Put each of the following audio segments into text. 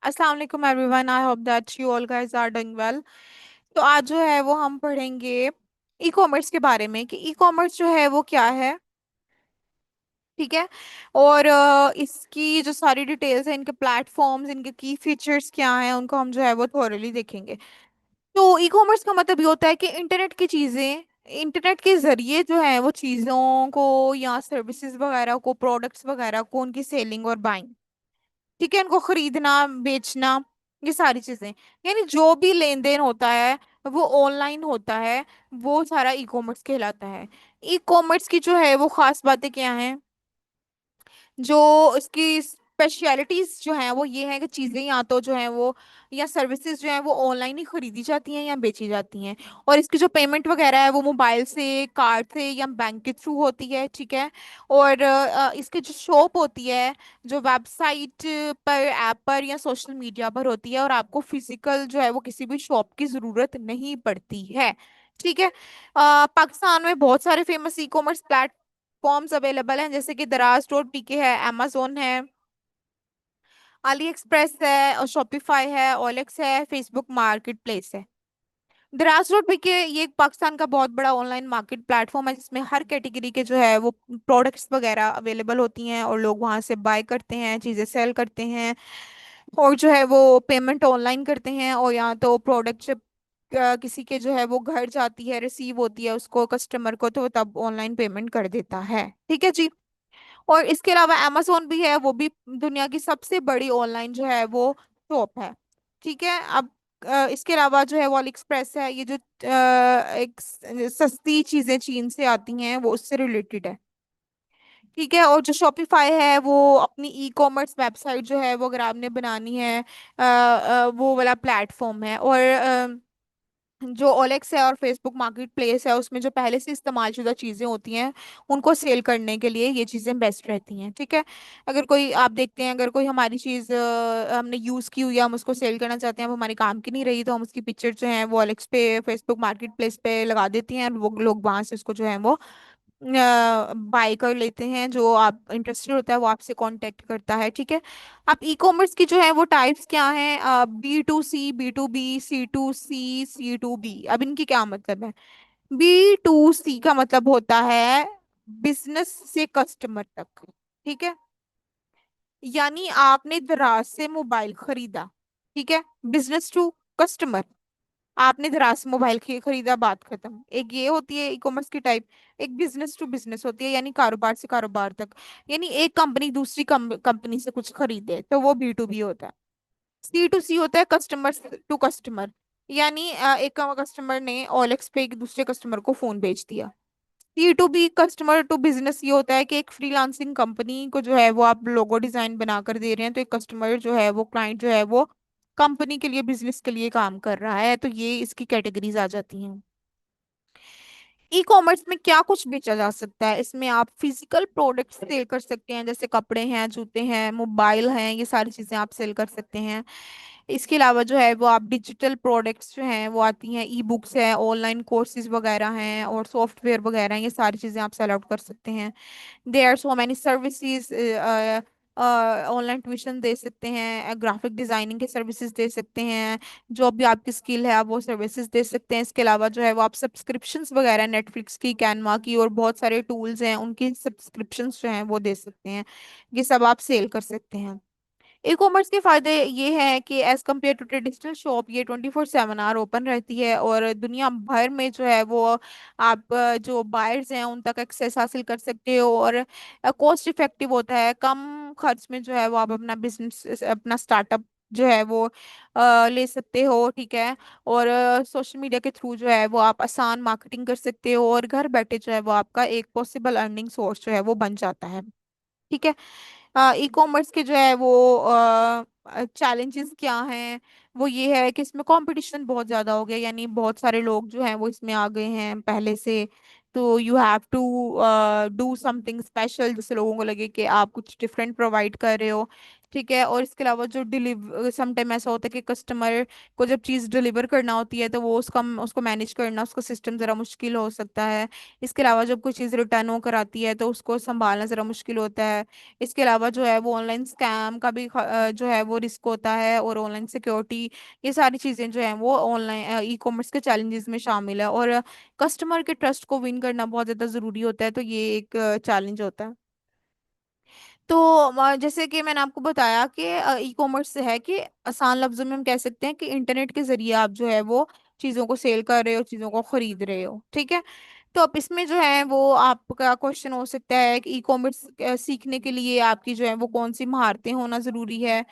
अस्सलाम वालेकुम everyone. I hope that you all guys are doing well. तो आज जो है वो हम पढ़ेंगे ई कॉमर्स के बारे में कि ई कॉमर्स जो है वो क्या है। ठीक है। और इसकी जो सारी डिटेल्स है, इनके प्लेटफॉर्म्स, इनके की फीचर्स क्या हैं, उनको हम जो है वो थोरली देखेंगे। तो ई कॉमर्स का मतलब ये होता है कि इंटरनेट की चीजें, इंटरनेट के जरिए जो है वो चीजों को या सर्विसेज वगैरह को, प्रोडक्ट्स वगैरह को, उनकी सेलिंग और बाइंग, ठीक है, इनको खरीदना, बेचना, ये सारी चीजें, यानी जो भी लेन देन होता है वो ऑनलाइन होता है, वो सारा ई कॉमर्स कहलाता है। ई कॉमर्स की जो है वो खास बातें क्या हैं, जो इसकी स्पेशलिटीज जो हैं वो ये है कि चीजें या तो जो है वो, या सर्विसेज जो है वो ऑनलाइन ही खरीदी जाती हैं या बेची जाती हैं। और इसकी जो पेमेंट वगैरह है वो मोबाइल से, कार्ड से या बैंक के थ्रू होती है। ठीक है। और इसकी जो शॉप होती है, जो वेबसाइट पर, ऐप पर या सोशल मीडिया पर होती है, और आपको फिजिकल जो है वो किसी भी शॉप की जरूरत नहीं पड़ती है। ठीक है। पाकिस्तान में बहुत सारे famous e commerce forms available हैं, जैसे कि दराज डॉट पीके है, amazon है, अली एक्सप्रेस है, और शॉपिफाई है, ओलेक्स है, फेसबुक मार्केट प्लेस है। दराज डॉट पीके ये पाकिस्तान का बहुत बड़ा ऑनलाइन मार्केट प्लेटफॉर्म है, जिसमें हर कैटेगरी के जो है वो प्रोडक्ट्स वगैरह अवेलेबल होती हैं, और लोग वहां से बाय करते हैं, चीजें सेल करते हैं, और जो है वो पेमेंट ऑनलाइन करते हैं। और या तो प्रोडक्ट जब किसी के जो है वो घर जाती है, रिसीव होती है उसको, कस्टमर को, तो वो तब ऑनलाइन पेमेंट कर देता है। ठीक है जी। और इसके अलावा amazon भी है, वो भी दुनिया की सबसे बड़ी ऑनलाइन जो है वो शॉप है। ठीक है। अब इसके अलावा जो है वो अली एक्सप्रेस है, ये जो एक सस्ती चीजें चीन से आती हैं वो उससे रिलेटेड है। ठीक है। और जो शॉपिफाई है वो अपनी ई कॉमर्स वेबसाइट जो है वो अगर आपने बनानी है, वो वाला प्लेटफॉर्म है। और जो ओलेक्स है और फेसबुक मार्केट प्लेस है, उसमें जो पहले से इस्तेमाल शुदा चीज़ें होती हैं उनको सेल करने के लिए ये चीज़ें बेस्ट रहती हैं। ठीक है। अगर कोई, आप देखते हैं, अगर कोई हमारी चीज़ हमने यूज़ की हुई है, हम उसको सेल करना चाहते हैं, वो हमारे काम की नहीं रही, तो हम उसकी पिक्चर जो है वो ओलेक्स पे, फेसबुक मार्केट प्लेस पे लगा देती हैं, और वो लोग वहां से उसको जो है वो बाय कर लेते हैं। जो आप इंटरेस्टेड होता है वो आपसे कांटेक्ट करता है। ठीक है। अब ई कॉमर्स की जो है वो टाइप्स क्या हैं, B2C, B2B, C2C, C2B। अब इनकी क्या मतलब है। B2C का मतलब होता है बिजनेस से कस्टमर तक। ठीक है। यानी आपने दराज से मोबाइल खरीदा, ठीक है, बिजनेस टू कस्टमर, आपने दराज से मोबाइल खरीदा, बात खत्म। एक ये होती है ई कॉमर्स की टाइप। एक बिजनेस टू बिजनेस होती है, यानी कारोबार से कारोबार तक, यानी एक कंपनी दूसरी कंपनी से कुछ खरीदे, तो वो B2B होता है। C2C होता है कस्टमर टू कस्टमर, यानी एक कस्टमर ने OLX पे एक दूसरे कस्टमर को फोन बेच दिया। C2B कस्टमर टू बिजनेस ये होता है कि एक फ्रीलांसिंग कंपनी को जो है वो आप लोगो डिजाइन बनाकर दे रहे हैं, तो एक कस्टमर जो है वो, क्लाइंट जो है वो कंपनी के लिए, बिजनेस के लिए काम कर रहा है, तो ये इसकी कैटेगरीज आ जाती हैं। ई कॉमर्स में क्या कुछ बेचा जा सकता है, इसमें आप फिजिकल प्रोडक्ट्स सेल कर सकते हैं, जैसे कपड़े हैं, जूते हैं, मोबाइल हैं, ये सारी चीजें आप सेल कर सकते हैं। इसके अलावा जो है वो आप डिजिटल प्रोडक्ट्स जो हैं वो आती हैं, ई बुक्स है, ऑनलाइन कोर्सेज वगैरह हैं, और सॉफ्टवेयर वगैरह हैं, ये सारी चीजें आप सेल आउट कर सकते हैं। There are so many services, online tuition दे सकते हैं, ग्राफिक डिजाइनिंग के सर्विसेज दे सकते हैं, जो भी आपकी स्किल है आप वो सर्विसेज दे सकते हैं। इसके अलावा जो है वो आप सब्सक्रिप्शंस वगैरह, नेटफ्लिक्स की, कैनवा की, और बहुत सारे टूल्स हैं उनकी सब्सक्रिप्शंस जो हैं वो दे सकते हैं। ये सब आप सेल कर सकते हैं। ई कॉमर्स के फायदे ये हैं कि as compare to traditional shop, ये 24/7 ओपन रहती है, और दुनिया भर में जो है वो आप जो बायर्स हैं उन तक एक्सेस हासिल कर सकते हो, और कॉस्ट इफेक्टिव होता है, कम खर्च में जो है वो आप अपना बिजनेस, अपना स्टार्टअप जो है वो ले सकते हो। ठीक है। और सोशल मीडिया के थ्रू जो है वो आप आसान मार्केटिंग कर सकते हो, और घर बैठे जो है वो आपका एक पॉसिबल अर्निंग सोर्स जो है वो बन जाता है। ठीक है। ई कॉमर्स के जो है वो चैलेंजेस क्या हैं, वो ये है कि इसमें कंपटीशन बहुत ज़्यादा हो गया, यानी बहुत सारे लोग जो हैं वो इसमें आ गए हैं पहले से। तो you have to do something special, जिससे लोगों को लगे कि आप कुछ डिफरेंट प्रोवाइड कर रहे हो। ठीक है। और इसके अलावा जो डिलीवर समटाइम ऐसा होता है कि कस्टमर को जब चीज़ डिलीवर करना होती है तो वो उसको मैनेज करना, उसका सिस्टम ज़रा मुश्किल हो सकता है। इसके अलावा जब कोई चीज़ रिटर्न होकर आती है तो उसको संभालना ज़रा मुश्किल होता है। इसके अलावा जो है वो ऑनलाइन स्कैम का भी जो है वो रिस्क होता है, और ऑनलाइन सिक्योरिटी, ये सारी चीज़ें जो है वो ऑनलाइन ई कॉमर्स के चैलेंजेस में शामिल है। और कस्टमर के ट्रस्ट को विन करना बहुत ज़्यादा ज़रूरी होता है, तो ये एक चैलेंज होता है। तो जैसे कि मैंने आपको बताया कि ई कॉमर्स है कि आसान लफ्जों में हम कह सकते हैं कि इंटरनेट के जरिए आप जो है वो चीज़ों को सेल कर रहे हो, चीज़ों को खरीद रहे हो, ठीक है। तो अब इसमें जो है वो आपका क्वेश्चन हो सकता है कि ई कॉमर्स सीखने के लिए आपकी जो है वो कौन सी महारतें होना ज़रूरी है,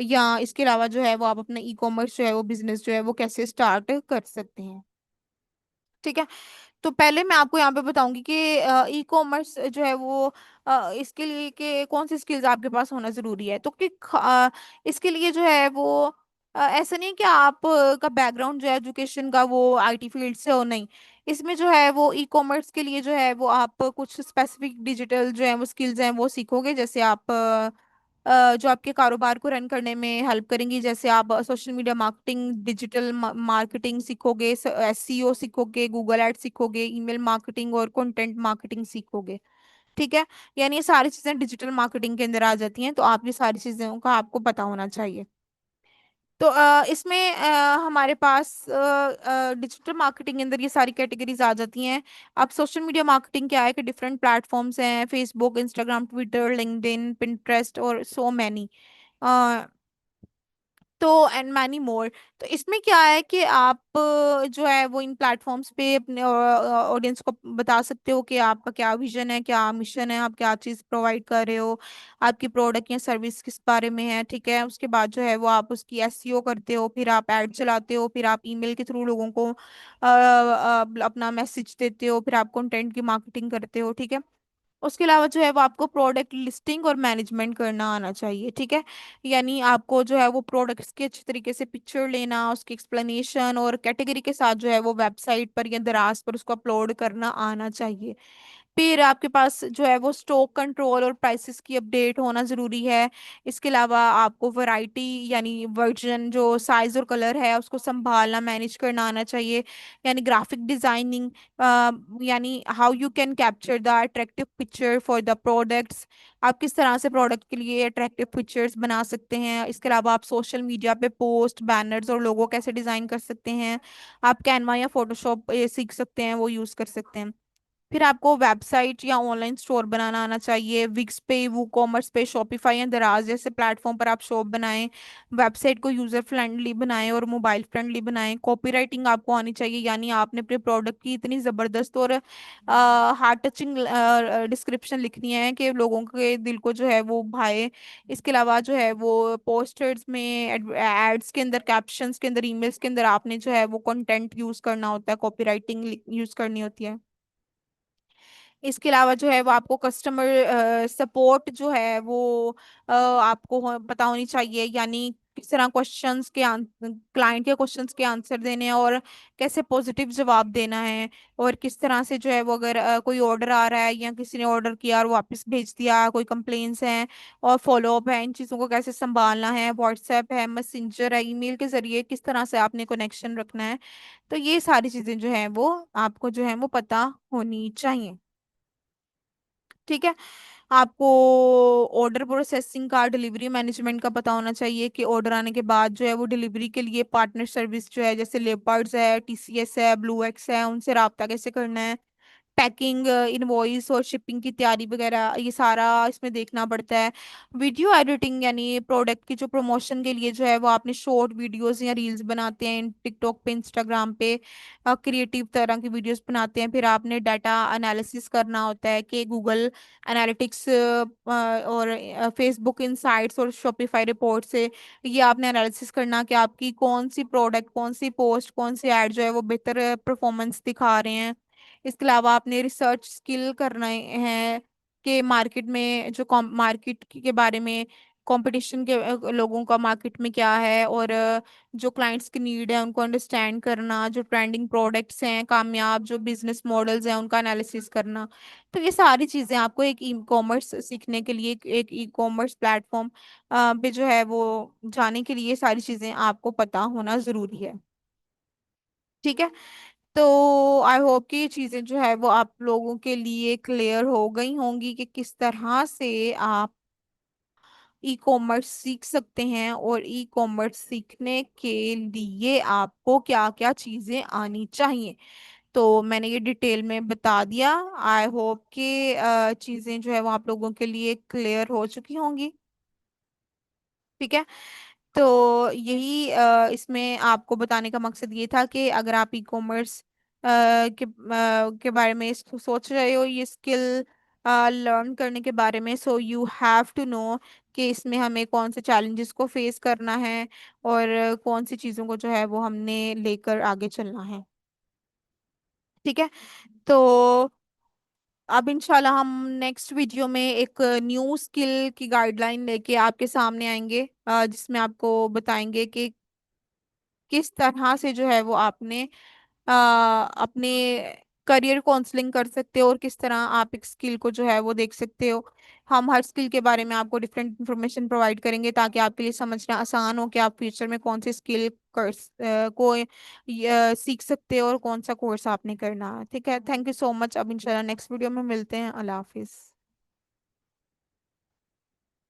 या इसके अलावा जो है वो आप अपना ई कॉमर्स जो है वो बिजनेस जो है वो कैसे स्टार्ट कर सकते हैं, ठीक है। तो पहले मैं आपको यहाँ पे बताऊंगी कि ई कॉमर्स जो है वो इसके लिए कि कौन सी स्किल्स आपके पास होना जरूरी है। तो इसके लिए जो है वो ऐसा नहीं है कि आप का बैकग्राउंड जो है एजुकेशन का वो आईटी फील्ड से हो, नहीं। इसमें जो है वो ई कॉमर्स के लिए जो है वो आप कुछ स्पेसिफिक डिजिटल जो है वो स्किल्स हैं वो सीखोगे, जैसे आप जो आपके कारोबार को रन करने में हेल्प करेंगी, जैसे आप social media marketing, digital marketing सीखोगे, एसईओ सीखोगे, गूगल एड सीखोगे, ईमेल मार्केटिंग और कंटेंट मार्केटिंग सीखोगे, ठीक है। यानी ये सारी चीजें डिजिटल मार्केटिंग के अंदर आ जाती हैं, तो आप ये सारी चीजों का आपको पता होना चाहिए। तो इसमें हमारे पास डिजिटल मार्केटिंग के अंदर ये सारी कैटेगरीज आ जाती हैं। अब सोशल मीडिया मार्केटिंग क्या है कि डिफरेंट प्लेटफॉर्म्स हैं, Facebook, Instagram, Twitter, LinkedIn, Pinterest और सो मैनी, तो एंड मैनी मोर। तो इसमें क्या है कि आप जो है वो इन प्लेटफॉर्म्स पे अपने ऑडियंस को बता सकते हो कि आपका क्या विजन है, क्या मिशन है, आप क्या चीज़ प्रोवाइड कर रहे हो, आपकी प्रोडक्ट या सर्विस किस बारे में है, ठीक है। उसके बाद जो है वो आप उसकी एसईओ करते हो, फिर आप ऐड चलाते हो, फिर आप ईमेल के थ्रू लोगों को अपना मैसेज देते हो, फिर आप कंटेंट की मार्केटिंग करते हो, ठीक है। उसके अलावा जो है वो आपको प्रोडक्ट लिस्टिंग और मैनेजमेंट करना आना चाहिए, ठीक है। यानी आपको जो है वो प्रोडक्ट्स की अच्छी तरीके से पिक्चर लेना, उसकी एक्सप्लेनेशन और कैटेगरी के साथ जो है वो वेबसाइट पर या दराज पर उसको अपलोड करना आना चाहिए। फिर आपके पास जो है वो स्टॉक कंट्रोल और प्राइसेस की अपडेट होना जरूरी है। इसके अलावा आपको वैरायटी यानी वर्जन जो साइज और कलर है उसको संभालना, मैनेज करना आना चाहिए। यानी ग्राफिक डिजाइनिंग, यानी how you can capture the attractive picture for the products, आप किस तरह से प्रोडक्ट के लिए अट्रैक्टिव पिक्चर्स बना सकते हैं। इसके अलावा आप सोशल मीडिया पे पोस्ट, बैनर्स और लोगो कैसे डिजाइन कर सकते हैं। आप कैनवा या फोटोशॉप सीख सकते हैं, वो यूज कर सकते हैं। फिर आपको वेबसाइट या ऑनलाइन स्टोर बनाना आना चाहिए, विक्स पे, वो कॉमर्स पे, शॉपिफाई या दराज जैसे प्लेटफॉर्म पर आप शॉप बनाएं। वेबसाइट को यूजर फ्रेंडली बनाएं और मोबाइल फ्रेंडली बनाएं। कॉपीराइटिंग आपको आनी चाहिए, यानी आपने अपने प्रोडक्ट की इतनी जबरदस्त और हार्ट टचिंग डिस्क्रिप्शन लिखनी है कि लोगों के दिल को जो है वो भाए। इसके अलावा जो है वो पोस्टर्स में, एड्स के अंदर, कैप्शंस के अंदर, ईमेल्स के अंदर आपने जो है वो कंटेंट यूज करना होता है, कॉपीराइटिंग यूज करनी होती है। इसके अलावा जो है वो आपको कस्टमर सपोर्ट जो है वो आपको पता होनी चाहिए, यानी किस तरह क्वेश्चंस के क्लाइंट के क्वेश्चंस के आंसर देने हैं और कैसे पॉजिटिव जवाब देना है। और किस तरह से जो है वो अगर कोई ऑर्डर आ रहा है या किसी ने ऑर्डर किया और वापस भेज दिया, कोई कंप्लेंट्स हैं और फॉलोअप है, इन चीज़ों को कैसे संभालना है। व्हाट्सएप है, मैसेंजर है, ईमेल के जरिए किस तरह से आपने कनेक्शन रखना है। तो ये सारी चीज़ें जो है वो आपको जो है वो पता होनी चाहिए, ठीक है। आपको ऑर्डर प्रोसेसिंग का, डिलीवरी मैनेजमेंट का पता होना चाहिए कि ऑर्डर आने के बाद जो है वो डिलीवरी के लिए पार्टनर सर्विस जो है जैसे लेपर्ड्स है, टीसीएस है, ब्लू एक्स है, उनसे राब्ता कैसे करना है। पैकिंग, इनवॉइस और शिपिंग की तैयारी वगैरह ये सारा इसमें देखना पड़ता है। वीडियो एडिटिंग, यानी प्रोडक्ट की जो प्रमोशन के लिए जो है वो आपने शॉर्ट वीडियोस या रील्स बनाते हैं टिकटॉक पे, इंस्टाग्राम पे, क्रिएटिव तरह की वीडियोस बनाते हैं। फिर आपने डाटा एनालिसिस करना होता है कि गूगल एनालिटिक्स और फेसबुक इनसाइट्स और शॉपिफाई रिपोर्ट से ये आपने एनालिसिस करना कि आपकी कौन सी प्रोडक्ट, कौन सी पोस्ट, कौन सी ऐड जो है वो बेहतर परफॉर्मेंस दिखा रहे हैं। इसके अलावा आपने रिसर्च स्किल करना है कि मार्केट में जो मार्केट के बारे में कंपटीशन के लोगों का मार्केट में क्या है, और जो क्लाइंट्स की नीड है उनको अंडरस्टैंड करना, जो ट्रेंडिंग प्रोडक्ट्स हैं कामयाब, जो बिजनेस मॉडल्स हैं उनका एनालिसिस करना। तो ये सारी चीजें आपको एक ई कॉमर्स सीखने के लिए, एक ई कॉमर्स प्लेटफॉर्म पे जो है वो जाने के लिए, ये सारी चीजें आपको पता होना जरूरी है। ठीक है। तो आई होप कि ये चीजें जो है वो आप लोगों के लिए क्लियर हो गई होंगी कि किस तरह से आप ई कॉमर्स सीख सकते हैं, और ई कॉमर्स सीखने के लिए आपको क्या क्या चीजें आनी चाहिए। तो मैंने ये डिटेल में बता दिया। आई होप कि चीजें जो है वो आप लोगों के लिए क्लियर हो चुकी होंगी। ठीक है। तो यही इसमें आपको बताने का मकसद ये था कि अगर आप ई कॉमर्स के बारे में सोच रहे हो, ये स्किल लर्न करने के बारे में, so you have to know कि इसमें हमें कौन से चैलेंजेस को फेस करना है, और कौन सी चीज़ों को जो है वो हमने लेकर आगे चलना है। ठीक है। तो अब इंशाल्लाह हम नेक्स्ट वीडियो में एक न्यू स्किल की गाइडलाइन लेके आपके सामने आएंगे, जिसमें आपको बताएंगे कि किस तरह से जो है वो आपने अपने करियर काउंसलिंग कर सकते हो, और किस तरह आप एक स्किल को जो है वो देख सकते हो। हम हर स्किल के बारे में आपको डिफरेंट इंफॉर्मेशन प्रोवाइड करेंगे, ताकि आपके लिए समझना आसान हो कि आप फ्यूचर में कौन सी स्किल को सीख सकते हो, और कौन सा कोर्स आपने करना है। ठीक है। Thank you so much. अब इंशाल्लाह नेक्स्ट वीडियो में मिलते हैं। अल्लाह हाफिज।